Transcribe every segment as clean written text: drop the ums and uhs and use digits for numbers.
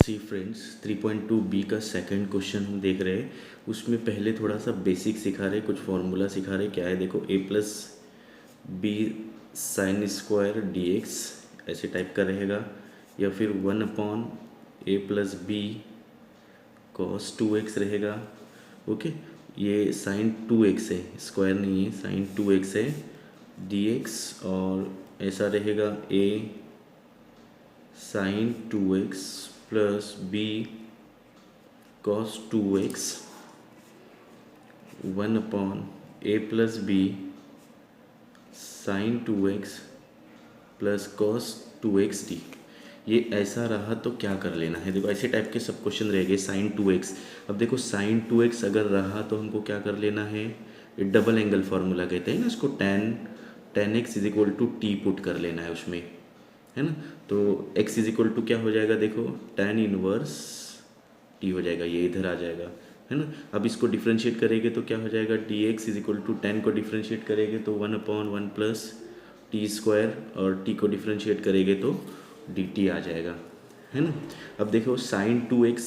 सी friends 3.2 B का second question हम देख रहे हैं। उसमें पहले थोड़ा सा बेसिक सिखा रहे, कुछ फॉर्मूला सिखा रहे। क्या है देखो, A plus B sine square D X ऐसे टाइप का रहेगा, या फिर 1/a+b कॉस 2x रहेगा। ओके, ये साइन 2x है, स्क्वायर नहीं है, साइन 2x है डी एक्स, और ऐसा रहेगा a sine 2x plus b cos 2x 1/a+b sine 2x plus cos 2x d. ये ऐसा रहा तो क्या कर लेना है, देखो ऐसे टाइप के सब क्वेश्चन रहेंगे। साइन 2x, अब देखो साइन 2x अगर रहा तो हमको क्या कर लेना है, ये डबल एंगल फार्मूला कहते हैं ना इसको, tan x is equal to t put कर लेना है उसमें, है ना। तो x इज इक्वल टू क्या हो जाएगा, देखो tan इनवर्स t हो जाएगा, ये इधर आ जाएगा, है ना। अब इसको डिफ्रेंशिएट करेंगे तो क्या हो जाएगा, dx is equal to tan को डिफ्रेंशिएट करेंगे तो 1/1 प्लस टी स्क्वायर, और t को डिफ्रेंशिएट करेंगे तो dt आ जाएगा, है ना। अब देखो साइन 2x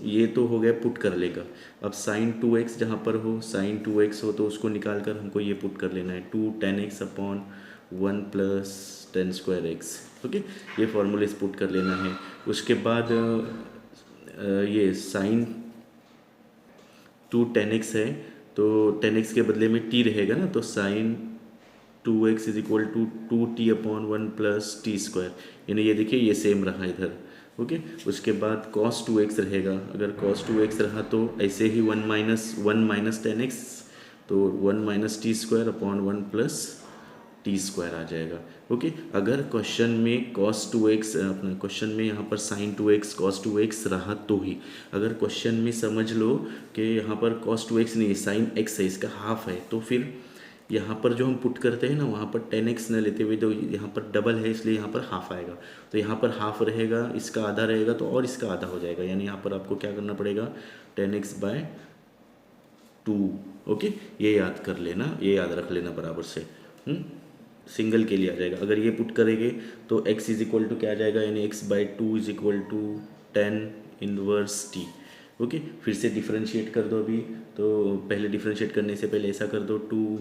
ये तो हो गया, पुट कर लेगा। अब साइन 2x जहाँ पर हो, साइन 2x हो तो उसको निकाल कर हमको ये पुट कर लेना है, 2 tan x/1 plus tan square x. Okay, ये फॉर्मूले पुट कर लेना है। उसके बाद ये साइन 2 tan x है, तो tan x के बदले में t रहेगा ना, तो sine 2x is equal to 2t/1 plus T square, यानी ये देखिए ये सेम रहा इधर। ओके, उसके बाद cos 2x रहेगा, अगर cos 2x रहा तो ऐसे ही 1 माइनस tan x, तो 1 minus T square upon 1 plus T square आ जाएगा। ओके, अगर क्वेश्चन में cos 2x, अपना क्वेश्चन में यहाँ पर sin 2x cos 2x रहा तो ही, अगर क्वेश्चन में समझ लो कि यहाँ पर cos 2x नहीं है, sin x है, इसका हाफ है, तो फिर यहाँ पर जो हम पुट करते हैं ना, वहाँ पर tan x न लेते हुए, तो यहाँ पर डबल है इसलिए यहाँ पर हाफ आएगा, तो यहाँ पर हाफ रहेगा, इसका आधा रहेगा तो और इसका आधा हो जाएगा, यानी यहाँ पर आपको क्या करना पड़ेगा, tan x/2। ओके, ये याद कर लेना, ये याद रख लेना बराबर से। सिंगल के लिए आ जाएगा। अगर ये पुट करेंगे तो x इज इक्वल टू क्या आ जाएगा, यानी x/2 is equal to tan inverse t। Okay, फिर से डिफ्रेंशिएट कर दो अभी, तो पहले डिफ्रेंशिएट करने से पहले ऐसा कर दो, 2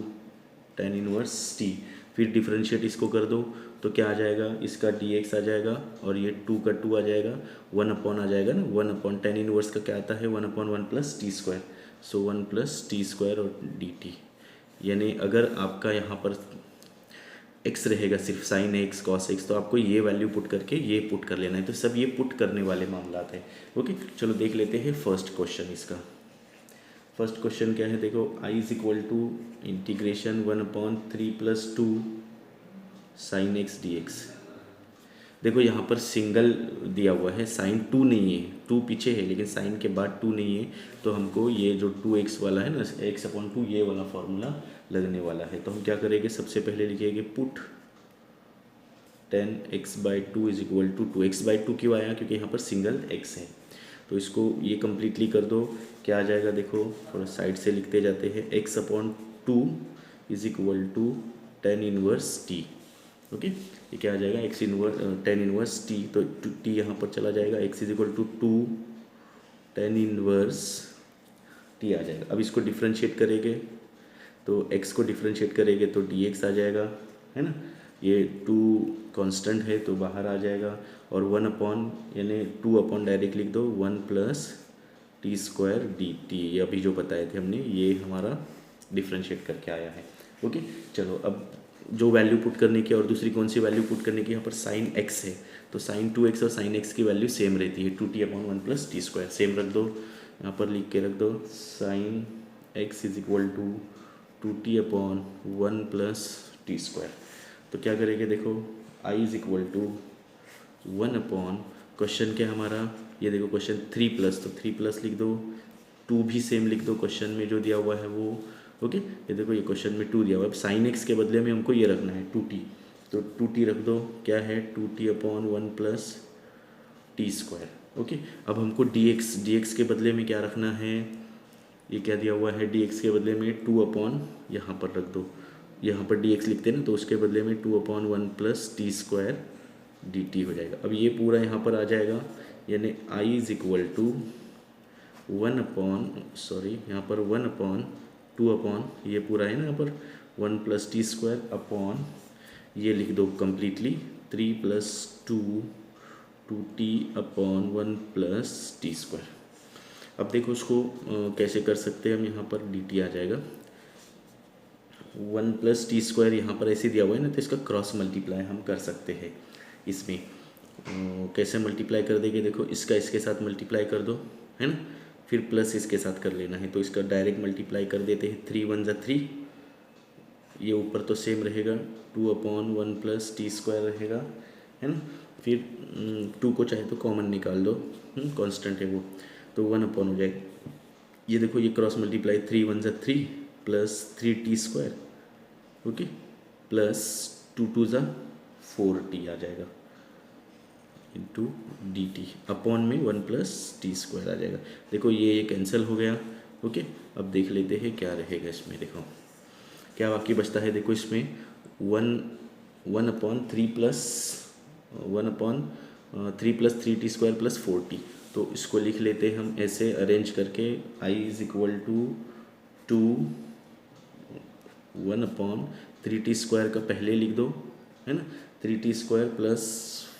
tan इनवर्स t, फिर डिफ्रेंशिएट इसको कर दो तो क्या आ जाएगा, इसका dx आ जाएगा, और ये 2 का 2 आ जाएगा, 1 आ जाएगा ना, 1 tan इनवर्स का क्या आता है, 1/1 प्लस टी स्क्वायर, सो 1 प्लस टी स्क्वायर और dt। यानी अगर आपका यहाँ पर x रहेगा सिर्फ साइन x cos x, तो आपको ये वैल्यू पुट करके ये पुट कर लेना है। तो सब ये पुट करने वाले मामला है। ओके, चलो देख लेते हैं फर्स्ट क्वेश्चन। इसका फर्स्ट क्वेश्चन क्या है, देखो i is equal to integration 1/3 + 2 sine x dx। देखो यहाँ पर सिंगल दिया हुआ है, साइन 2 नहीं है, 2 पीछे है लेकिन साइन के बाद 2 नहीं है, तो हमको ये जो 2x वाला है ना, x/2 ये वाला फॉर्मूला लगने वाला है। तो हम क्या करेंगे, सबसे पहले लिखेंगे put tan x/2 is equal to 2x/2 क्यों आया, क्योंकि यहाँ पर सिंगल x है, तो इसको ये कम्प्लीटली कर दो। क्या आ जाएगा, देखो थोड़ा साइड से लिखते जाते हैं, x/2 is equal to tan inverse t। Okay, ये क्या आ जाएगा, tan इनवर्स t, तो t यहाँ पर चला जाएगा, x is equal to 2 tan inverse t आ जाएगा। अब इसको डिफ्रेंशिएट करेंगे, तो x को डिफ्रेंशिएट करेंगे तो dx आ जाएगा, है ना। ये 2 कांस्टेंट है तो बाहर आ जाएगा, और 1 यानी 2 डायरेक्ट लिख दो, 1 plus T square D T, ये अभी जो बताए थे हमने, ये हमारा डिफ्रेंशिएट करके आया है। ओके, चलो अब जो वैल्यू पुट करने की और दूसरी कौन सी वैल्यू पुट करने की, यहाँ पर साइन x है, तो साइन 2x और साइन x की वैल्यू सेम रहती है, 2t/1 plus T square same रख दो, यहाँ पर लिख के रख दो, sine x is equal to 2t/1 plus T square. तो क्या करेंगे, देखो i is equal to 1 question क्या हमारा, ये देखो क्वेश्चन 3+, तो 3+ लिख दो, 2 भी सेम लिख दो क्वेश्चन में जो दिया हुआ है वो। ओके, ये देखो ये क्वेश्चन में 2 दिया हुआ है, अब साइन x के बदले में हमको ये रखना है 2t, तो 2t रख दो, क्या है 2t/1 plus T square. Okay, अब हमको dx के बदले में क्या रखना है, ये क्या दिया हुआ है, dx के बदले में 2 यहाँ पर रख दो, यहाँ पर dx लिखते हैं ना, तो उसके बदले में 2/1 प्लस टी स्क्वायर dt हो जाएगा। अब ये पूरा यहाँ पर आ जाएगा, यानी आई इज इक्वल टू 1/, यहाँ पर 1/2 ये पूरा है ना, यहाँ पर 1 + t² अपॉन ये लिख दो कम्प्लीटली 3 + 2t अपॉन 1 + t²। अब देखो उसको कैसे कर सकते हैं हम, यहाँ पर dt आ जाएगा 1 + t² यहाँ पर ऐसे दिया हुआ है ना, तो इसका क्रॉस मल्टीप्लाई हम कर सकते हैं। इसमें कैसे मल्टीप्लाई कर देंगे, देखो इसका इसके साथ मल्टीप्लाई कर दो, है ना, फिर प्लस इसके साथ कर लेना है, तो इसका डायरेक्ट मल्टीप्लाई कर देते हैं। 3 × 1 = 3, ये ऊपर तो सेम रहेगा 2/1 + t² रहेगा, है ना, फिर 2 को चाहे तो कॉमन निकाल दो, कांस्टेंट है वो, तो 1/, हो जाएगा। ये देखो ये cross multiply 3 × 1 = 3 + 3t², okay, plus 2 × 2 = 4t आ जाएगा इंटू dt अपॉन में 1 + t² आ जाएगा। देखो ये कैंसिल हो गया, ओके। अब देख लेते हैं क्या रहेगा इसमें, देखो क्या बाकी बचता है। देखो इसमें 1/3 + 3t² + 4t, तो इसको लिख लेते हैं हम ऐसे अरेंज करके, i is equal to 2 1/3t² का पहले लिख दो, है ना, 3t² +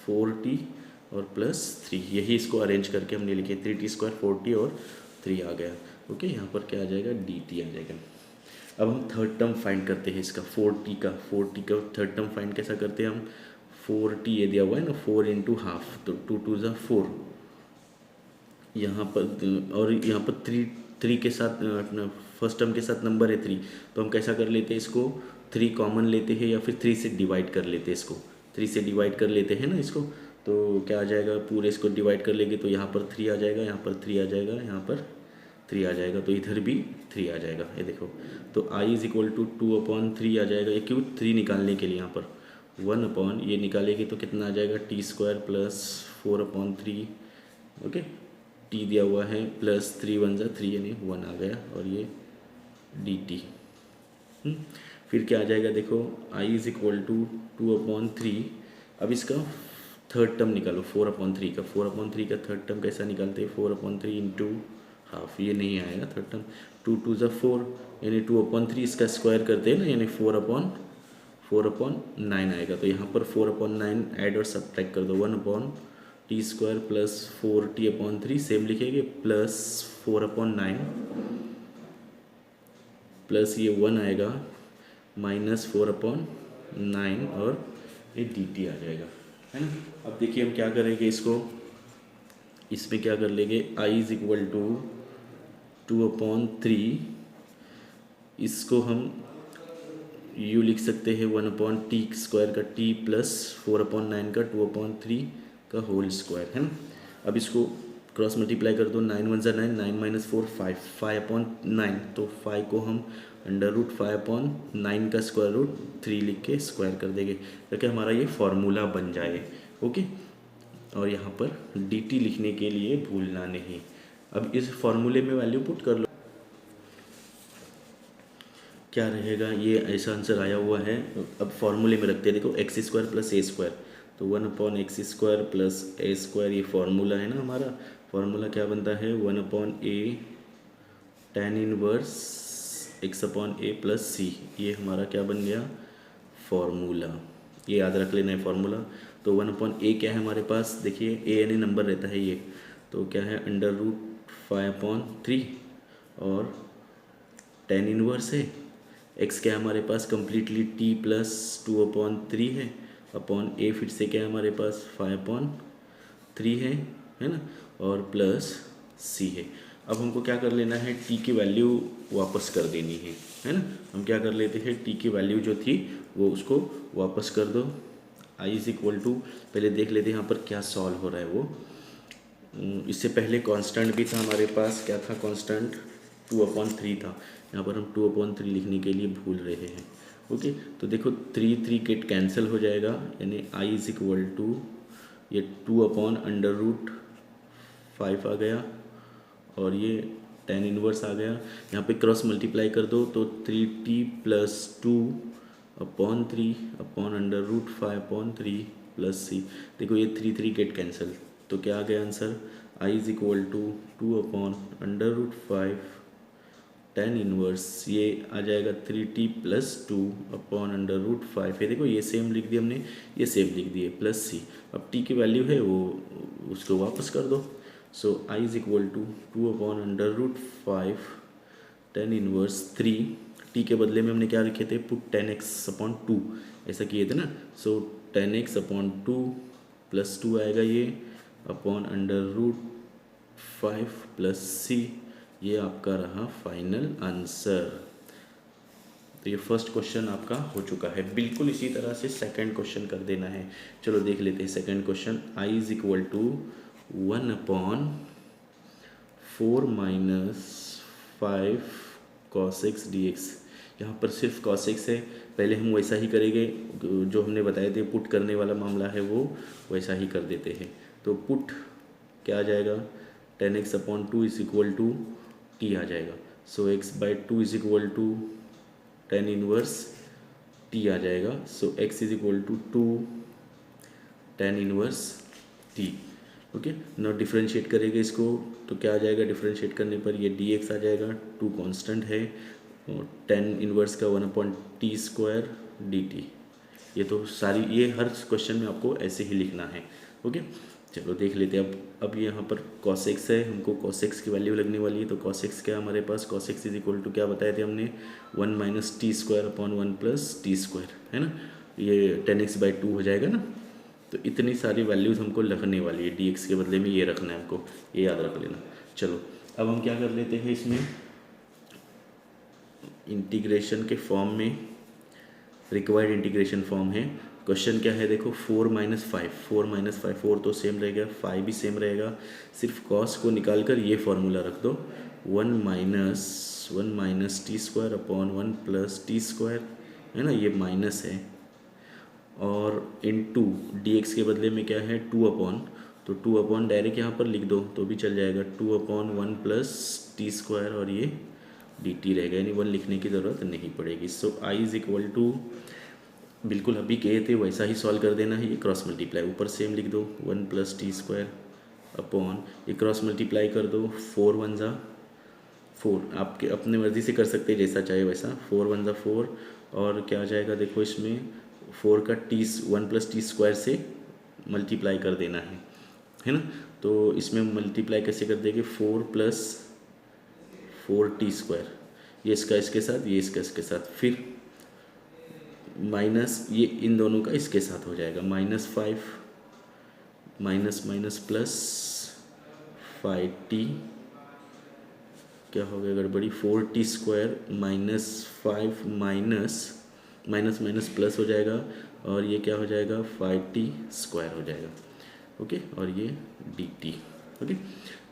4t और +3, यही इसको अरेंज करके हमने लिखे 3t² 4t और 3 आ गया, ओके। यहाँ पर क्या आ जाएगा, dt आ जाएगा। अब हम थर्ड टर्म फाइंड करते हैं इसका, 4t का थर्ड टर्म फाइंड कैसा करते हैं हम, 4t ये दिया हुआ है ना, 4 × ½ तो 2 × 2 = 4, यहाँ पर और यहाँ पर 3 के साथ फर्स्ट टर्म के साथ नंबर है 3, तो हम कैसा कर लेते हैं इसको, 3 कॉमन लेते हैं या फिर 3 से डिवाइड कर लेते हैं इसको, 3 से डिवाइड कर लेते हैं ना इसको, तो क्या आ जाएगा, पूरे इसको डिवाइड कर लेंगे तो यहाँ पर 3 आ जाएगा, यहाँ पर 3 आ जाएगा, यहाँ पर 3 आ जाएगा, तो इधर भी 3 आ जाएगा, ये देखो। तो i इज इक्वल टू 2/3 आ जाएगा, ये क्यों 3 निकालने के लिए, यहाँ पर 1/, ये निकालेंगे तो कितना आ जाएगा, t² + 4/3, ओके, t दिया हुआ है प्लस 3 × 1 = 3 यानी 1 आ गया, और ये dt। फिर क्या आ जाएगा, देखो i इज इक्वल टू 2/3, अब इसका थर्ड टर्म निकालो 4/3 का, 4/3 का थर्ड टर्म कैसा निकालते हैं, 4/3 × ½ ये नहीं आएगा थर्ड टर्म, 2 × 2 = 4 यानी 2/3 इसका स्क्वायर करते हैं ना, यानी 4/9 आएगा, तो यहाँ पर 4/9 ऐड और सब्ट्रैक्ट कर दो, 1/t² + 4t/3 सेम लिखेंगे, प्लस 4/9 प्लस ये 1 आएगा -4/9 और ये dt आ जाएगा, है ना। अब देखिए हम क्या करेंगे इसको, इसमें क्या कर लेंगे, i इज इक्वल टू 2/3, इसको हम u लिख सकते हैं 1/t² का t + 4/9 का 2/3 का होल स्क्वायर, है ना। अब इसको क्रॉस मल्टीप्लाई कर दो, 9 × 1 = 9, 9 - 4 5, 5/9, तो 5 को हम √5/9 का √3 लिख के स्क्वायर कर देंगे, ताकि हमारा ये फार्मूला बन जाए, ओके। और यहाँ पर dt लिखने के लिए भूलना नहीं। अब इस फार्मूले में वैल्यू पुट कर लो, क्या रहेगा, ये ऐसा आंसर आया हुआ है। अब फार्मूले में रखते हैं, देखो x² + a², तो 1/x² + a², ये फार्मूला है ना हमारा, फार्मूला क्या बनता है, 1/a tan 1 x/a + c, ये हमारा क्या बन गया, फार्मूला, ये याद रख लेना है फार्मूला। तो 1/a क्या है हमारे पास, देखिए a यानी नंबर रहता है ये, तो क्या है √5/3 और tan 1 है, x क्या है हमारे पास कम्प्लीटली t + 2/3 है, अपॉन a फिर से क्या है हमारे पास 5/3 है ना, और प्लस c है। अब हमको क्या कर लेना है, t की वैल्यू वापस कर देनी है ना। हम क्या कर लेते हैं, t की वैल्यू जो थी वो उसको वापस कर दो, i इज इक्वल टू, पहले देख लेते हैं यहाँ पर क्या सॉल्व हो रहा है वो। इससे पहले कांस्टेंट भी था हमारे पास, क्या था कांस्टेंट, 2/3 था, यहाँ पर हम 2/3 लिखने के लिए भूल रहे हैं, ओके। तो देखो 3 गेट कैंसिल हो जाएगा, यानी i इज इक्वल टू, ये 2/√5 आ गया, और ये tan 1 आ गया, यहाँ पे क्रॉस मल्टीप्लाई कर दो तो 3t + 2/3 अपॉन √5/3 + c, देखो ये 3 गेट कैंसिल, तो क्या आ गया answer, I is equal to 2/√5 tan inverse, ये आ जाएगा 3t प्लस 2/√5 है। देखो ये सेम लिख दिया हमने, ये सेम लिख दिए प्लस सी। अब t की वैल्यू है वो उसको वापस कर दो। So I is equal to 2/√5 tan inverse 3, t के बदले में हमने क्या लिखे थे, पुट tan x/2 ऐसा किए थे ना। सो tan x/2 प्लस 2 आएगा ये /√5 प्लस सी, ये आपका रहा फाइनल आंसर। तो ये फर्स्ट क्वेश्चन आपका हो चुका है। बिल्कुल इसी तरह से सेकंड क्वेश्चन कर देना है। चलो देख लेते हैं second question. I is equal to 1/4 - 5 cos x dx। यहाँ पर सिर्फ cos x है, पहले हम वैसा ही करेंगे जो हमने बताए थे, पुट करने वाला मामला है वो वैसा ही कर देते हैं। तो पुट क्या आ जाएगा, tan x/2 is equal to T आ जाएगा। So x/2 is equal to tan inverse T आ जाएगा। So x is equal to 2 tan inverse T. Okay, ना डिफ्रेंशिएट करेंगे इसको तो क्या आ जाएगा, डिफ्रेंशिएट करने पर ये dx आ जाएगा, 2 कांस्टेंट है, और tan इनवर्स का 1/t² dt। ये तो सारी, ये हर क्वेश्चन में आपको ऐसे ही लिखना है। ओके, चलो देख लेते हैं। अब यहाँ पर cos x है, हमको cos x की वैल्यू लगने वाली है। तो cos x क्या हमारे पास, cos x is equal to क्या बताए थे हमने, 1 - t² / 1 + t², है ना। ये tan x/2 हो जाएगा ना। तो इतनी सारी वैल्यूज़ हमको लगने वाली है, dx के बदले में ये रखना है हमको, ये याद रख लेना। चलो अब हम क्या कर लेते हैं, इसमें इंटीग्रेशन के फॉर्म में, रिक्वायर्ड इंटीग्रेशन फॉर्म है। क्वेश्चन क्या है देखो, 4 - 5, 4 तो सेम रहेगा, 5 भी सेम रहेगा। सिर्फ कॉस को निकाल कर ये फार्मूला रख दो, 1 - t² / 1 + t², है ना, ये माइनस है। और इनटू dx के बदले में क्या है, 2/, तो 2/ डायरेक्ट यहाँ पर लिख दो तो भी चल जाएगा, 2/1 + t², और ये dt रहेगा, यानी 1 लिखने की ज़रूरत नहीं पड़ेगी। सो आई इज इक्वल टू, बिल्कुल अभी कहे थे वैसा ही सॉल्व कर देना है। ये क्रॉस मल्टीप्लाई ऊपर सेम लिख दो, 1 + t² अपॉन, ये क्रॉस मल्टीप्लाई कर दो, 4 × 1 = 4, आपके अपने मर्ज़ी से कर सकते हैं जैसा चाहे वैसा, 4 × 1 = 4, और क्या आ जाएगा देखो इसमें, 4 का 1 + t² से मल्टीप्लाई कर देना है ना। तो इसमें मल्टीप्लाई कैसे कर देंगे, 4 + 4t², ये इसका इसके साथ, ये इसका इसके साथ, फिर माइनस ये इन दोनों का इसके साथ हो जाएगा, -5 माइनस प्लस 5t, क्या हो गया गड़बड़ी, 4t² -5 माइनस प्लस हो जाएगा, और ये क्या हो जाएगा, 5t² हो जाएगा। ओके, और ये dt। ओके,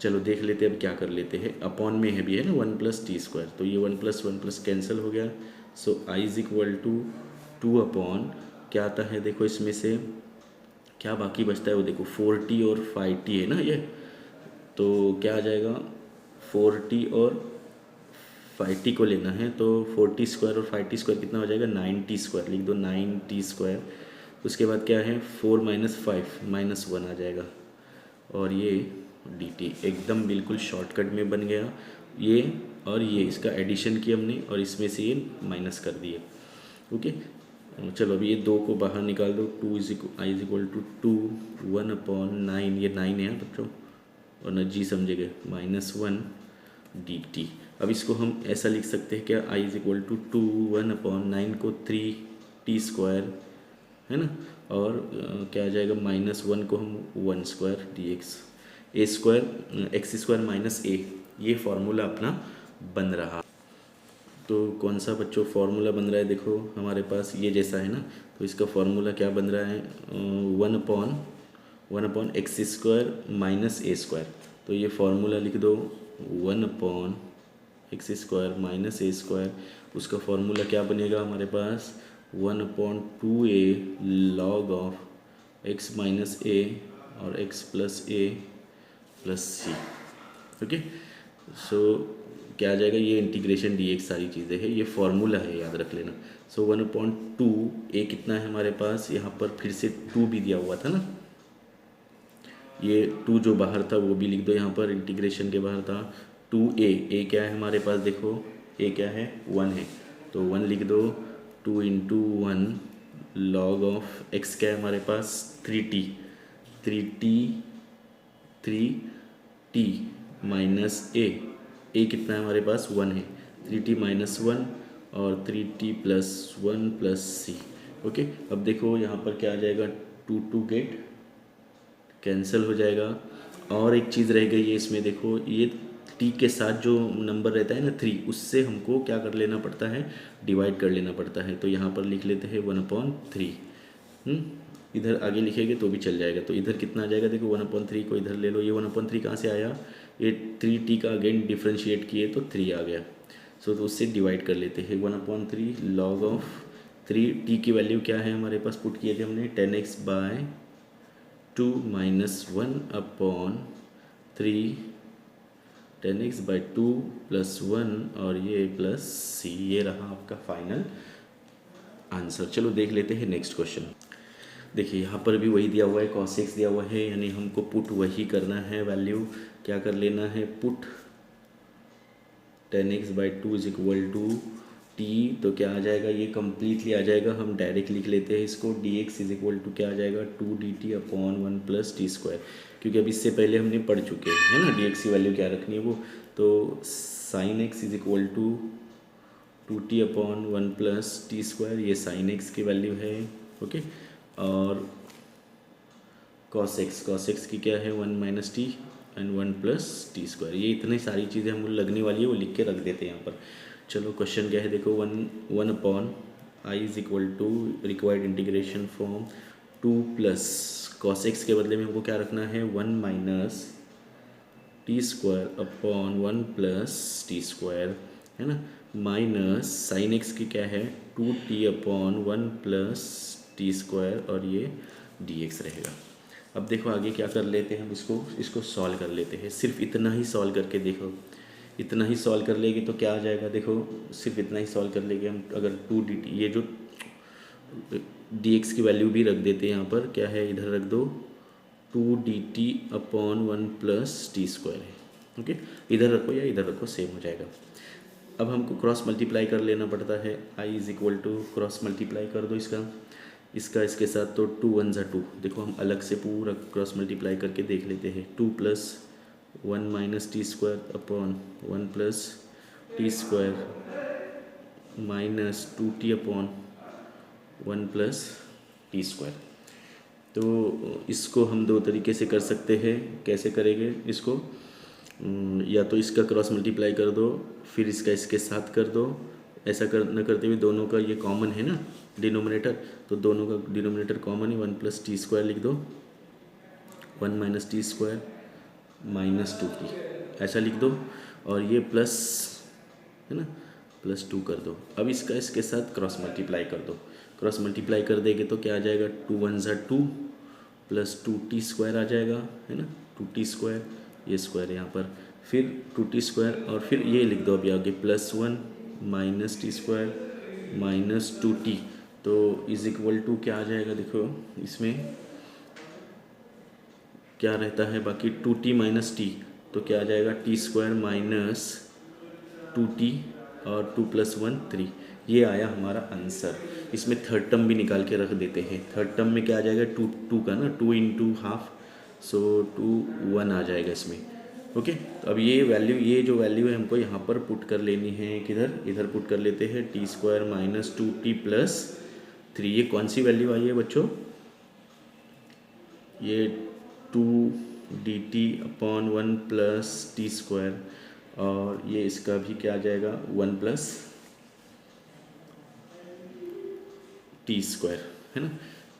चलो देख लेते हैं अब क्या कर लेते हैं। अपॉन में है भी है ना, 1 + t², तो ये 1 + 1 + कैंसिल हो गया। सो आई इज इक्वल टू 2/, क्या आता है देखो, इसमें से क्या बाकी बचता है वो देखो, 4t और 5t है ना ये, तो क्या आ जाएगा, 4t और 5t को लेना है, तो 4t² और 5t² कितना हो जाएगा, 9t², लिख दो 9t²। उसके बाद क्या है, 4 - 5 -1 आ जाएगा, और ये dt एकदम बिल्कुल शॉर्टकट में बन गया ये, और ये इसका एडिशन किया हमने, और इसमें से ये माइनस कर दिए। ओके, चलो अभी ये 2 को बाहर निकाल दो, आई इज इक्वल टू 2 1/9, ये 9 है बच्चों, और न जी समझेंगे, -1 dt। अब इसको हम ऐसा लिख सकते हैं क्या, आई इज इक्वल टू 2 1/9 को 3t², है ना, और क्या आ जाएगा, -1 को हम 1² dx, x² - a, ये फार्मूला अपना बन रहा। तो कौन सा बच्चों फार्मूला बन रहा है, देखो हमारे पास ये जैसा है ना, तो इसका फार्मूला क्या बन रहा है, 1/x² - a²। तो ये फार्मूला लिख दो, 1/x² - a², उसका फार्मूला क्या बनेगा हमारे पास, 1/2a log of x - a और x + a + c। ओके, सो क्या आ जाएगा, ये इंटीग्रेशन dx सारी चीज़ें हैं, ये फार्मूला है, याद रख लेना। सो 1/2 a कितना है हमारे पास, यहाँ पर फिर से 2 भी दिया हुआ था ना, ये टू जो बाहर था वो भी लिख दो यहाँ पर, इंटीग्रेशन के बाहर था। टू ए क्या है हमारे पास, देखो ए क्या है, 1 है, तो 1 लिख दो। 2 इंटू 1 लॉग ऑफ एक्स क्या है हमारे पास, 3t, 3t माइनस ए कितना है हमारे पास, 1 है, 3t माइनस 1 और 3t प्लस 1 प्लस सी। ओके, अब देखो यहाँ पर क्या आ जाएगा, 2 गेट कैंसिल हो जाएगा। और एक चीज़ रह गई है इसमें, देखो ये टी के साथ जो नंबर रहता है ना 3, उससे हमको क्या कर लेना पड़ता है, डिवाइड कर लेना पड़ता है। तो यहाँ पर लिख लेते हैं 1/3। इधर आगे लिखेंगे तो भी चल जाएगा। तो इधर कितना आ जाएगा, देखो 1/3 को इधर ले लो, ये 1/3 कहाँ से आया, ये 3t का अगेन डिफ्रेंशिएट किए तो 3 आ गया। तो उससे डिवाइड कर लेते हैं, 1/3 लॉग ऑफ 3t की वैल्यू क्या है हमारे पास, पुट किए थे हमने 10x/2 माइनस 1/3 10x/2 प्लस 1 और ये प्लस सी। ये रहा आपका फाइनल आंसर। चलो देख लेते हैं नेक्स्ट क्वेश्चन। देखिए यहाँ पर भी वही दिया हुआ है, cos x दिया हुआ है, यानी हमको पुट वही करना है, वैल्यू क्या कर लेना है, put 10x/2 is equal to t, तो क्या आ जाएगा, ये कम्प्लीटली आ जाएगा। हम डायरेक्ट लिख लेते हैं इसको, dx इज इक्वल टू क्या आ जाएगा, 2dt/1 प्लस टी स्क्वायर, क्योंकि अब इससे पहले हमने पढ़ चुके हैं ना dx की वैल्यू क्या रखनी है वो। तो sin x is equal to 2t/1 plus T square, ये sin x की वैल्यू है। ओके, और cos x की क्या है, 1 minus t and 1 plus T square. ये इतनी सारी चीज़ें हम लगने वाली है वो लिख के रख देते हैं यहाँ पर। चलो क्वेश्चन क्या है, देखो 1/i is equal to required integration from 2 plus cos x के बदले में हमको क्या रखना है, 1 minus T square upon 1 plus T square, है ना, माइनस साइन एक्स की क्या है, 2t/1 प्लस टी स्क्वायर और ये dx रहेगा। अब देखो आगे क्या कर लेते हैं हम, इसको सॉल्व कर लेते हैं। सिर्फ इतना ही सॉल्व करके देखो, इतना ही सॉल्व कर लेंगे तो क्या आ जाएगा, देखो सिर्फ इतना ही सॉल्व कर लेंगे हम। अगर 2dt, ये जो dx की वैल्यू भी रख देते हैं यहाँ पर, क्या है इधर रख दो, 2dt/1 प्लस टी स्क्वायर है। ओके, इधर रखो या इधर रखो सेम हो जाएगा। अब हमको क्रॉस मल्टीप्लाई कर लेना पड़ता है, i is equal to cross multiply कर दो इसका इसके साथ, तो 2 1 ज़ा 2। देखो हम अलग से पूरा क्रॉस मल्टीप्लाई करके देख लेते हैं, 2 plus 1 minus T square upon 1 plus T square minus 2t/1 plus T square. तो इसको हम दो तरीके से कर सकते हैं। कैसे करेंगे इसको, या तो इसका क्रॉस मल्टीप्लाई कर दो, फिर इसका इसके साथ कर दो। ऐसा कर न करते हुए दोनों का ये कॉमन है ना डिनोमिनेटर, तो दोनों का डिनोमिनेटर कॉमन है, 1 प्लस टी स्क्वायर लिख दो, 1 minus T square minus 2t, ऐसा लिख दो। और ये प्लस है ना, प्लस 2 कर दो। अब इसका इसके साथ क्रॉस मल्टीप्लाई कर दो। क्रॉस मल्टीप्लाई कर देंगे तो क्या आ जाएगा, 2 1 ज़ा 2 प्लस 2t स्क्वायर आ जाएगा, है ना, 2t स्क्वायर, ये स्क्वायर यहाँ पर, फिर 2t स्क्वायर और फिर ये लिख दो अभी आगे, plus 1 minus T square minus 2t, तो इज इक्वल टू क्या आ जाएगा, देखो इसमें क्या रहता है बाकी, 2t माइनस टी, तो क्या आ जाएगा, टी स्क्वायर माइनस 2t और 2 प्लस 1 3। ये आया हमारा आंसर। इसमें थर्ड टर्म भी निकाल के रख देते हैं। थर्ड टर्म में क्या आ जाएगा, 2 का ना, 2 इंटू हाफ, सो 2 1 आ जाएगा इसमें। ओके, तो अब ये वैल्यू, ये जो वैल्यू है हमको यहाँ पर पुट कर लेनी है, किधर, इधर पुट कर लेते हैं, T square minus 2t plus 3। ये कौन सी वैल्यू आई है बच्चों, ये 2dt/1 प्लस टी स्क्वायर, और ये इसका भी क्या आ जाएगा, 1 प्लस टी स्क्वायर, है ना।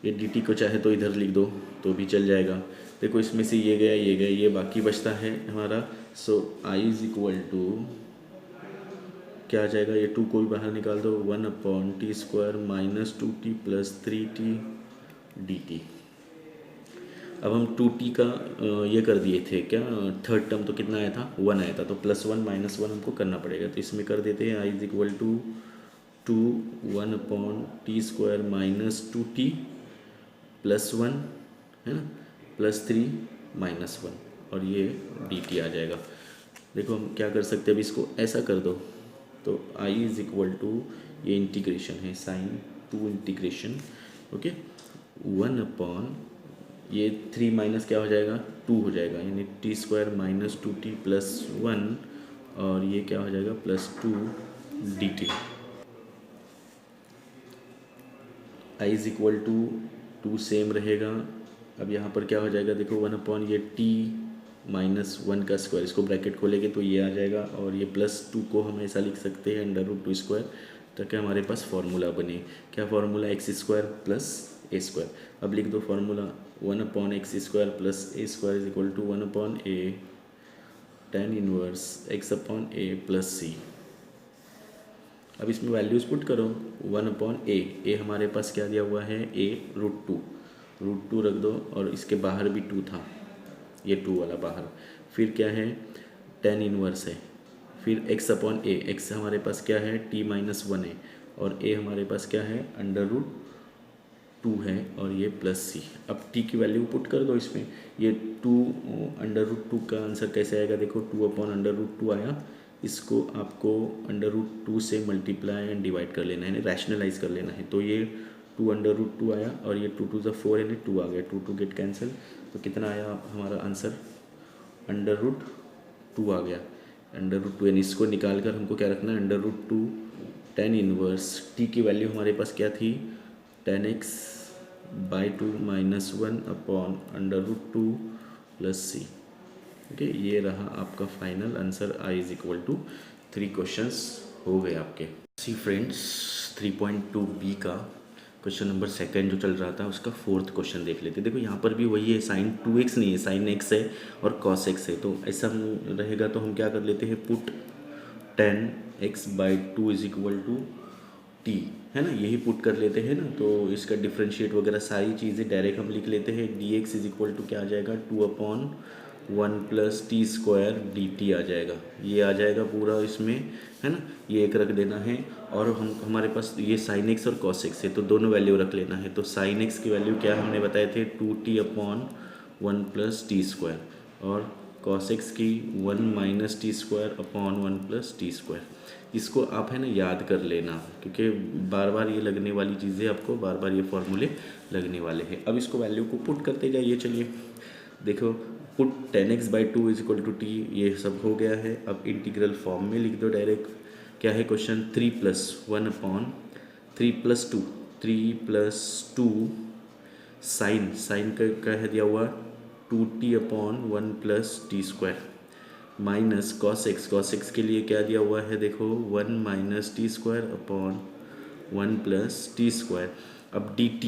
ये dt को चाहे तो इधर लिख दो तो भी चल जाएगा। देखो इसमें से ये गया, ये बाकी बचता है हमारा। सो i इज इक्वल टू क्या आ जाएगा, ये 2 को भी बाहर निकाल दो, 1/t square minus 2t plus 3t dt। अब हम 2t का ये कर दिए थे क्या, थर्ड टर्म तो कितना आया था, 1 आया था, तो प्लस 1 माइनस 1 हमको करना पड़ेगा। तो इसमें कर देते हैं, i is equal to 1/t square minus 2t plus 1, है ना, प्लस 3 -1 और ये dt आ जाएगा। देखो हम क्या कर सकते हैं, अभी इसको ऐसा कर दो तो I इज़ इक्वल टू, ये इंटीग्रेशन है साइन 2 इंटीग्रेशन, ओके 1 अपॉन ये 3 माइनस क्या हो जाएगा 2 हो जाएगा, यानी t² माइनस 2t प्लस 1 और ये क्या हो जाएगा +2 dt। I is equal to 2 same रहेगा। अब यहाँ पर क्या हो जाएगा देखो 1 अपॉन ये t माइनस 1 का स्क्वायर, इसको ब्रैकेट खोलेंगे तो ये आ जाएगा और ये +2 को हम ऐसा लिख सकते हैं √2² ताकि हमारे पास फार्मूला बने। क्या फार्मूला x² प्लस a²। अब लिख दो formula 1 upon x² plus a² is equal to 1 upon a tan inverse x upon a plus c। अब इसमें वैल्यूज़ पुट करो 1 अपॉन ए हमारे पास क्या दिया हुआ है √2 रख दो और इसके बाहर भी 2 था, ये 2 वाला बाहर। फिर क्या है tan इनवर्स है, फिर x अपॉन ए, x हमारे पास क्या है t-1 है और a हमारे पास क्या है √2 है और ये प्लस c। अब t की वैल्यू पुट कर दो इसमें, ये 2 √2 का आंसर कैसे आएगा देखो 2 अपॉन √2 आया, इसको आपको √2 से मल्टीप्लाई एंड डिवाइड कर लेना है, रैशनलाइज कर लेना है। तो ये 2 √2 आया और ये 2 2 4 यानी 2 आ गया, 2 गेट कैंसिल, तो कितना आया हमारा आंसर √2 आ गया। √2 यानी इसको निकाल कर हमको क्या रखना है √2 tan इनवर्स t की वैल्यू हमारे पास क्या थी tan x/2 minus 1 upon √2 plus c। Okay ये रहा आपका final answer. I is equal to 3 questions हो गए आपके। सी फ्रेंड्स 3.2b का क्वेश्चन नंबर 2 जो चल रहा था उसका 4th क्वेश्चन देख लेते। देखो यहाँ पर भी वही है, sin 2x नहीं है, sin x है और cos x है। तो ऐसा रहेगा तो हम क्या कर लेते हैं put tan x/2 is equal to t, है ना, यही पुट कर लेते हैं ना। तो इसका डिफ्रेंशिएट वगैरह सारी चीज़ें डायरेक्ट हम लिख लेते हैं। dx इज इक्वल टू क्या आ जाएगा 2 अपॉन 1 प्लस t² dt आ जाएगा, ये आ जाएगा पूरा इसमें, है ना, ये एक रख देना है। और हम हमारे पास ये sin x और cos x है तो दोनों वैल्यू रख लेना है। तो sin x की वैल्यू क्या हमने बताए थे 2t अपॉन 1 प्लस t² और cos x की 1 minus t² upon 1 plus t²। इसको आप है ना याद कर लेना क्योंकि बार बार ये लगने वाली चीज़ें, आपको बार बार ये फॉर्मूले लगने वाले हैं। अब इसको वैल्यू को पुट करते जाइए। चलिए देखो put tan x/2 is equal to t, ये सब हो गया है। अब इंटीग्रल फॉर्म में लिख दो डायरेक्ट। क्या है क्वेश्चन 3 + 1 अपॉन 3 + 2 साइन का क्या है दिया हुआ 2t upon 1 plus t² minus cos x के लिए क्या दिया हुआ है देखो 1 minus t² upon 1 plus t²। अब dt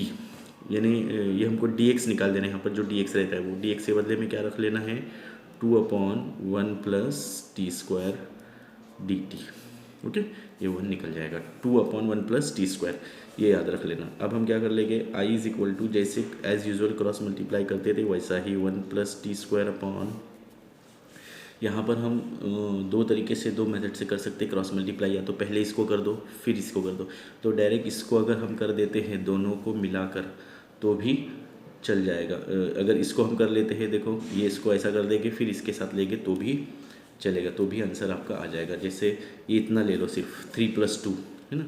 यानी ये हमको dx निकाल देना है। यहाँ पर जो dx रहता है वो dx के बदले में क्या रख लेना है 2 upon 1 plus t² dt। Okay ये 1 निकल जाएगा, 2 अपॉन 1 प्लस t², ये याद रख लेना। अब हम क्या कर लेंगे I इज इक्वल टू जैसे एज यूजुअल क्रॉस मल्टीप्लाई करते थे वैसा ही 1 प्लस t² अपॉन, यहाँ पर हम दो तरीके से, दो मेथड से कर सकते हैं क्रॉस मल्टीप्लाई। या तो पहले इसको कर दो फिर इसको कर दो, तो डायरेक्ट इसको अगर हम कर देते हैं दोनों को मिलाकर तो भी चल जाएगा। अगर इसको हम कर लेते हैं देखो ये इसको ऐसा कर देंगे फिर इसके साथ लेंगे तो भी चलेगा, तो भी आंसर आपका आ जाएगा। जैसे ये इतना ले लो सिर्फ 3 + 2 है ना,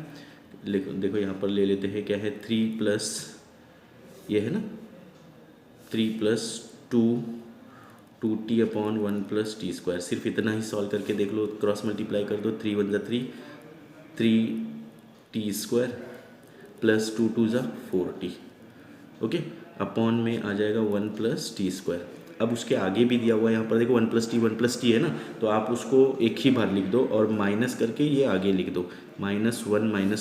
देखो यहाँ पर ले लेते हैं क्या है 3 प्लस ये है ना 3 + 2 2t अपॉन 1 प्लस t²। सिर्फ इतना ही सॉल्व करके देख लो, क्रॉस मल्टीप्लाई कर दो 3 × 1 = 3 3t² plus 2 2 = 4t। Okay upon में आ जाएगा 1 प्लस t²। अब उसके आगे भी दिया हुआ है यहाँ पर देखो 1 + t है ना, तो आप उसको एक ही बार लिख दो और माइनस करके ये आगे लिख दो -1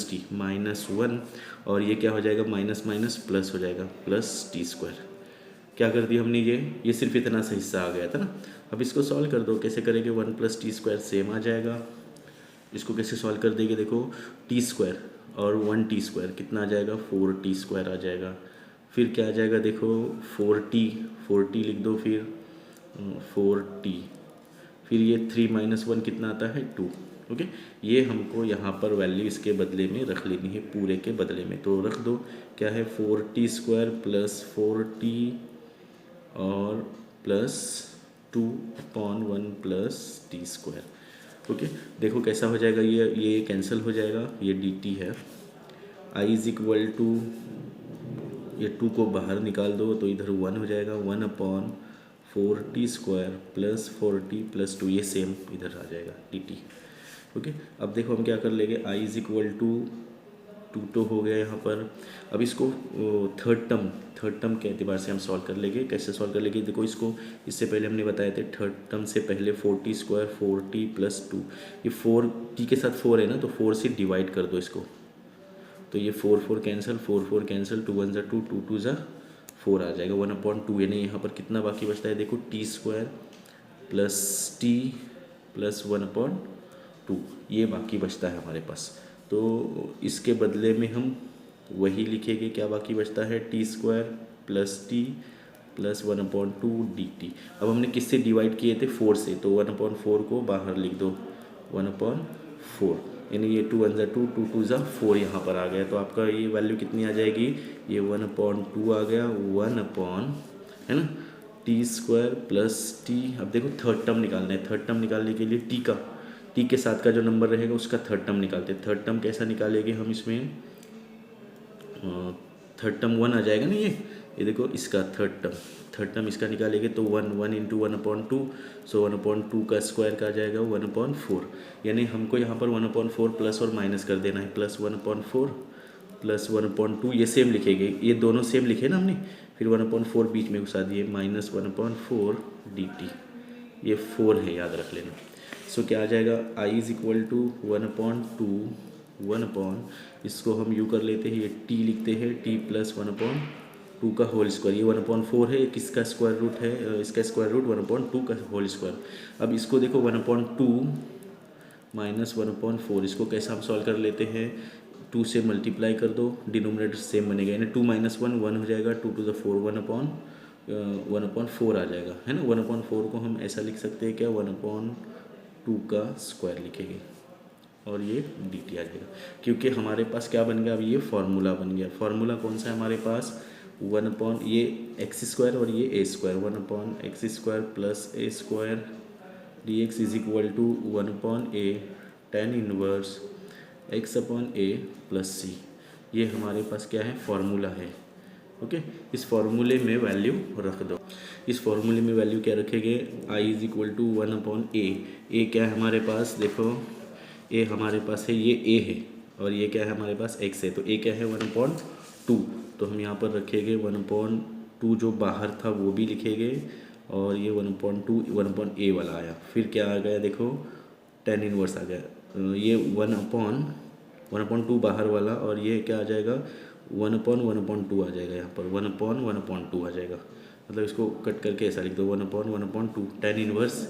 - t -1 और ये क्या हो जाएगा माइनस माइनस प्लस हो जाएगा प्लस t²। क्या कर दिया हमने, ये सिर्फ इतना सा हिस्सा आ गया था ना। अब इसको सॉल्व कर दो, कैसे करेंगे 1 + t² सेम आ जाएगा। इसको कैसे सॉल्व कर देंगे देखो t² और 1t² कितना आ जाएगा 4t² आ जाएगा। फिर क्या आ जाएगा देखो 4t लिख दो, फिर 4t, फिर ये 3 - 1 कितना आता है 2। ओके ये हमको यहाँ पर वैल्यू इसके बदले में रख लेनी है, पूरे के बदले में, तो रख दो क्या है 4t² + 4t और प्लस 2/1 + t²। ओके, देखो कैसा हो जाएगा, ये कैंसिल हो जाएगा, ये dt है। I इज इक्वल टू, ये 2 को बाहर निकाल दो तो इधर 1 हो जाएगा, 1/4t² + 4t + 2, ये सेम इधर आ जाएगा dt। ओके, अब देखो हम क्या कर लेंगे, I इज इक्वल टू 2 तो हो गया यहाँ पर। अब इसको थर्ड टर्म के एतबार से हम सॉल्व कर लेंगे। कैसे सॉल्व कर लेंगे, देखो इसको इससे पहले हमने बताए थे, थर्ड टर्म से पहले 4t² 4t + 2, ये 4t के साथ 4 है ना, तो 4 से डिवाइड कर दो इसको, तो ये 4 कैंसिल, 4 कैंसिल, 2 1 ज़ा 2, 2 2 ज़ा 4 आ जाएगा, 1/2। यानी यहाँ पर कितना बाकी बचता है, देखो t² + t + 1/2, ये बाकी बचता है हमारे पास। तो इसके बदले में हम वही लिखेंगे, क्या बाकी बचता है, t² + t + 1/2 dt। अब हमने किससे डिवाइड किए थे, 4 से, तो 1/4 को बाहर लिख दो, 1/4, यानी ये 2 1 ज़ा 2, 2 2 ज़ा 4 यहाँ पर आ गया। तो आपका ये वैल्यू कितनी आ जाएगी, ये 1/2 आ गया, 1 है ना t² + t। अब देखो थर्ड टर्म निकालना है, थर्ड टर्म निकालने के लिए t के साथ का जो नंबर रहेगा उसका थर्ड टर्म निकालते हैं। थर्ड टर्म कैसा निकालेंगे हम, इसमें थर्ड टर्म 1 आ जाएगा ना, ये देखो इसका थर्ड टर्म इसका निकालेंगे तो 1 1 × 1/2, सो 1/2 का स्क्वायर का आ जाएगा 1/4। यानी हमको यहाँ पर 1/4 प्लस और माइनस कर देना है, +1/4 + 1/2, ये सेम लिखेंगे, ये दोनों सेम लिखे ना हमने, फिर 1/4 बीच में घुसा दिए, -1/4 dt, ये 4 है, याद रख लेना। सो क्या आ जाएगा, I इज इक्वल टू 1/2, इसको हम यू कर लेते हैं, ये t लिखते हैं, t + 1/2 का होल स्क्वायर, ये 1/4 है, किसका स्क्वायर रूट है, इसका स्क्वायर रूट 1/2 का होल स्क्वायर। अब इसको देखो 1/2 - 1/4, इसको कैसे हम सॉल्व कर लेते हैं, 2 से मल्टीप्लाई कर दो, डिनोमिनेटर सेम बनेगा, यानी 2 - 1 1 हो जाएगा, 2 2 ज़ा 4, 1/4 आ जाएगा, है ना। 1/4 को हम ऐसा लिख सकते हैं क्या, 1/2 का स्क्वायर लिखेंगे और ये dt आ जाएगा, क्योंकि हमारे पास क्या बन गया, अब ये फार्मूला बन गया। फार्मूला कौन सा है हमारे पास, ये x² और ये a², 1/x² + a² dx is equal to 1/a tan inverse x/a + c। ये हमारे पास क्या है, फार्मूला है। ओके, इस फार्मूले में वैल्यू रख दो। इस फार्मूले में वैल्यू क्या रखेंगे, I is equal to 1/a। A क्या है हमारे पास, देखो ए हमारे पास है, ये ए है, और ये क्या है हमारे पास, x है, तो ए क्या है 1/2, तो हम यहाँ पर रखेंगे 1/2, जो बाहर था वो भी लिखेंगे, और ये 1/2 1/a वाला आया, फिर क्या आ गया, देखो tan इनवर्स आ गया, ये 1/2 बाहर वाला, और ये क्या आ जाएगा, 1/1/2 आ जाएगा, यहाँ पर 1/1/2 आ जाएगा, मतलब इसको कट करके ऐसा लिख दो, 1/1/2 tan इनवर्स,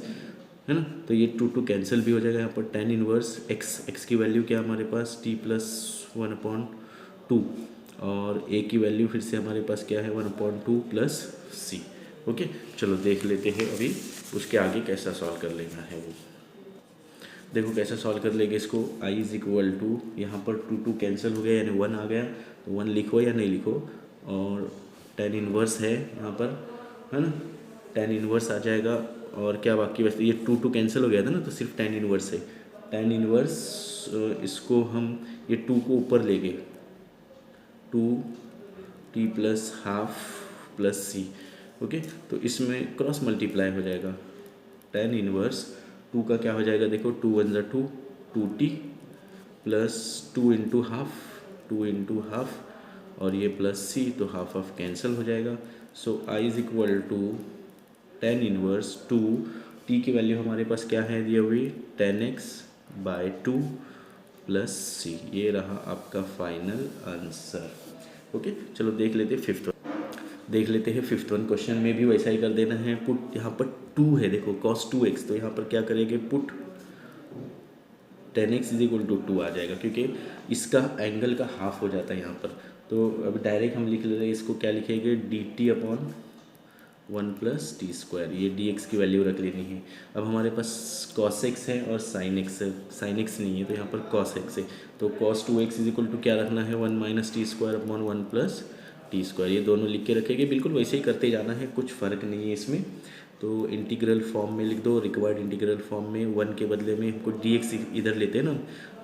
है ना। तो ये 2 2 कैंसिल भी हो जाएगा, यहाँ पर tan इनवर्स x की वैल्यू क्या हमारे पास, t + 1/2, और a की वैल्यू फिर से हमारे पास क्या है, 1/2 + c। ओके, चलो देख लेते हैं अभी उसके आगे कैसा सॉल्व कर लेना है वो। देखो कैसे सॉल्व कर लेंगे इसको, I इज इक्वल टू, यहाँ पर 2 2 कैंसिल हो गया, यानी 1 आ गया, तो 1 लिखो या नहीं लिखो, और tan इनवर्स है यहाँ पर, है ना, tan इनवर्स आ जाएगा, और क्या बाकी बचता, ये 2 2 कैंसिल हो गया था ना, तो सिर्फ tan इनवर्स है। tan इनवर्स, इसको हम ये 2 को ऊपर लेंगे, 2t + ½ + c। ओके, तो इसमें क्रॉस मल्टीप्लाई हो जाएगा, tan इनवर्स 2 का क्या हो जाएगा, देखो 2 1 ज़ा 2, 2t + 2 × ½ 2 × ½ और ये +c, तो हाफ हाफ कैंसिल हो जाएगा। So I is equal to tan inverse 2, t की वैल्यू हमारे पास क्या है दी हुई, tan x/2 + c। ये रहा आपका फाइनल आंसर। ओके, चलो देख लेते हैं फिफ्थ वन। क्वेश्चन में भी वैसा ही कर देना है। पुट, यहाँ पर 2 है, देखो cos 2x, तो यहाँ पर क्या करेंगे, पुट tan x = 2 आ जाएगा, क्योंकि इसका एंगल का हाफ हो जाता है यहाँ पर। तो अब डायरेक्ट हम लिख लेते हैं, इसको क्या लिखेंगे, dt/1 + t², ये dx की वैल्यू रख लेनी है। अब हमारे पास cos x है और sin x है, sin x नहीं है तो यहाँ पर cos x है, तो cos 2x = क्या रखना है, 1 - t² / 1 + टी स्क्वायर, ये दोनों लिख के रखेंगे, बिल्कुल वैसे ही करते जाना है, कुछ फ़र्क नहीं है इसमें। तो इंटीग्रल फॉर्म में लिख दो, रिक्वायर्ड इंटीग्रल फॉर्म में 1 के बदले में हमको डी एक्स इधर लेते हैं ना,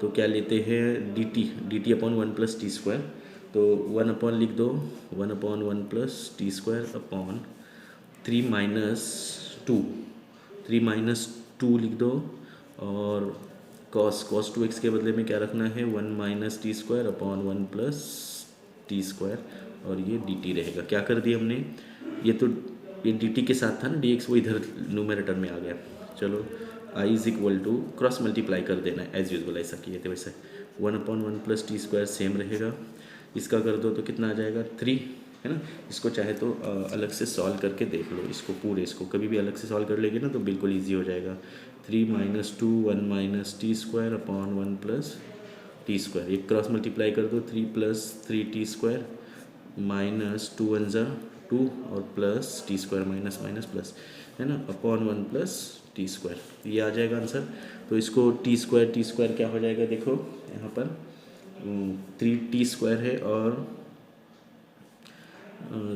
तो क्या लेते हैं D T upon 1 plus T square. तो 1 अपॉन लिख दो, 1 upon 1 plus T square upon 3 minus 2, 3 minus 2 लिख दो, और cos 2x के बदले में क्या रखना है 1 minus T square upon 1 plus T square, और ये डी टी रहेगा। क्या कर दिया हमने, ये तो ये डी टी के साथ था ना डी एक्स, वो इधर न्यूमरेटर में आ गया। चलो I is equal to cross multiply कर देना है एज यूजल, ऐसा किए थे वैसे। 1 upon 1 plus T square same रहेगा, इसका कर दो तो कितना आ जाएगा 3, है ना। इसको चाहे तो अलग से सॉल्व करके देख लो, इसको पूरे इसको कभी भी अलग से सॉल्व कर लेंगे ना तो बिल्कुल ईजी हो जाएगा। 3 minus 2 1 minus T square upon 1 plus T square, एक क्रॉस मल्टीप्लाई कर दो, 3 प्लस 3 टी स्क्वायर माइनस 2 1 ज़ा 2 और plus T square minus minus plus, है ना, अपॉन 1 प्लस टी स्क्वायर, ये आ जाएगा आंसर। तो इसको टी स्क्वायर क्या हो जाएगा, देखो यहाँ पर 3 टी स्क्वायर है और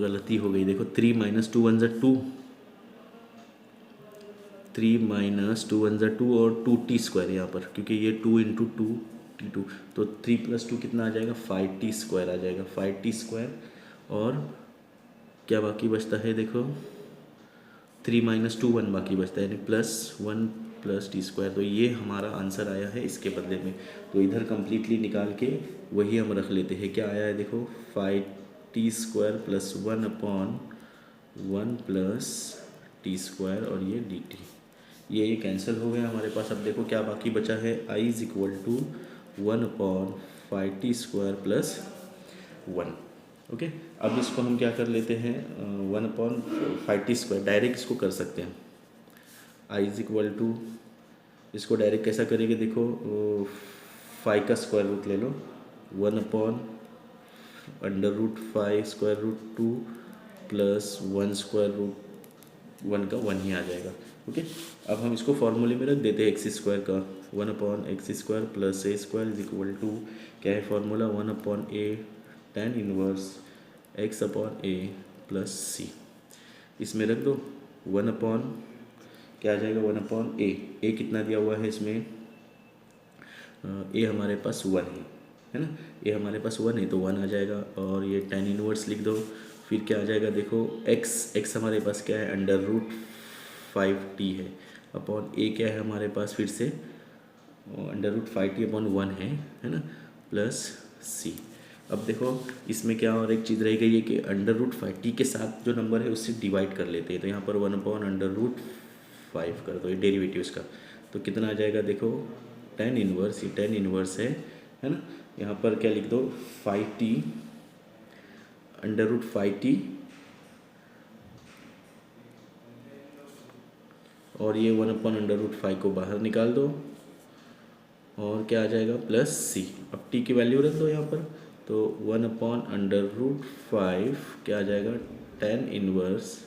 गलती हो गई, देखो 3 माइनस 2 1 ज़ा 2, 3 माइनस 2 1 ज़ा 2 और 2 टी स्क्वायर यहाँ पर, क्योंकि ये 2 इंटू 2 टी 2, तो 3 प्लस 2 कितना आ जाएगा 5 टी स्क्वायर आ जाएगा, 5 टी स्क्वायर। और क्या बाकी बचता है, देखो 3 माइनस 2 1 बाकी बचता है, यानी प्लस 1 प्लस टी स्क्वायर। तो ये हमारा आंसर आया है इसके बदले में। तो इधर कम्प्लीटली निकाल के वही हम रख लेते हैं, क्या आया है देखो 5 T square plus 1 upon 1 plus T square, और ये डी टी, ये कैंसिल हो गया हमारे पास। अब देखो क्या बाकी बचा है, I is equal to 1 upon 5 T square plus 1। Okay, अब इसको हम क्या कर लेते हैं 1 अपॉन 5 टी स्क्वायर, डायरेक्ट इसको कर सकते हैं, आई इज इक्वल टू, इसको डायरेक्ट कैसा करेंगे देखो 5 का स्क्वायर रूट ले लो, 1 upon under root 5 square root 2 plus 1 square root 1 का 1 ही आ जाएगा। ओके, अब हम इसको फॉर्मूले में रख देते हैं एक्स स्क्वायर का, 1 upon x square plus a square is equal to, क्या है formula 1 upon a tan inverse x upon a plus c, इसमें रख दो 1 अपॉन क्या आ जाएगा 1 अपॉन ए कितना दिया हुआ है इसमें, ए हमारे पास 1 है ना, ए हमारे पास 1 है तो 1 आ जाएगा, और ये tan इनवर्स लिख दो, फिर क्या आ जाएगा देखो एक्स हमारे पास क्या है अंडर रूट 5t है, अपॉन ए क्या है हमारे पास फिर से अंडर रूट 5t अपॉन 1 है ना, प्लस सी। अब देखो इसमें क्या और एक चीज़ रह गई है कि अंडर रूट 5t के साथ जो नंबर है उससे डिवाइड कर लेते हैं, तो यहाँ पर 1 अपॉन अंडर रूट 5 कर दो, ये डेरिवेटिव इसका, तो कितना आ जाएगा देखो tan इनवर्स, ये tan इनवर्स है ना, यहाँ पर क्या लिख दो 5t अंडर रूट 5t, और ये 1 अपॉन अंडर रूट 5 को बाहर निकाल दो, और क्या आ जाएगा प्लस सी। अब टी की वैल्यू रख दो यहाँ पर, तो 1 अपॉन अंडर रूट 5 क्या आ जाएगा tan inverse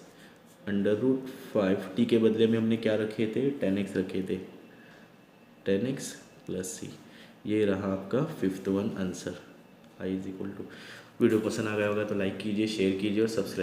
under root 5, t के बदले में हमने क्या रखे थे tan x रखे थे, tan x प्लस सी, ये रहा आपका 5th one answer, I is equal to. Video पसंद आ गया होगा तो लाइक कीजिए, शेयर कीजिए और सब्सक्राइब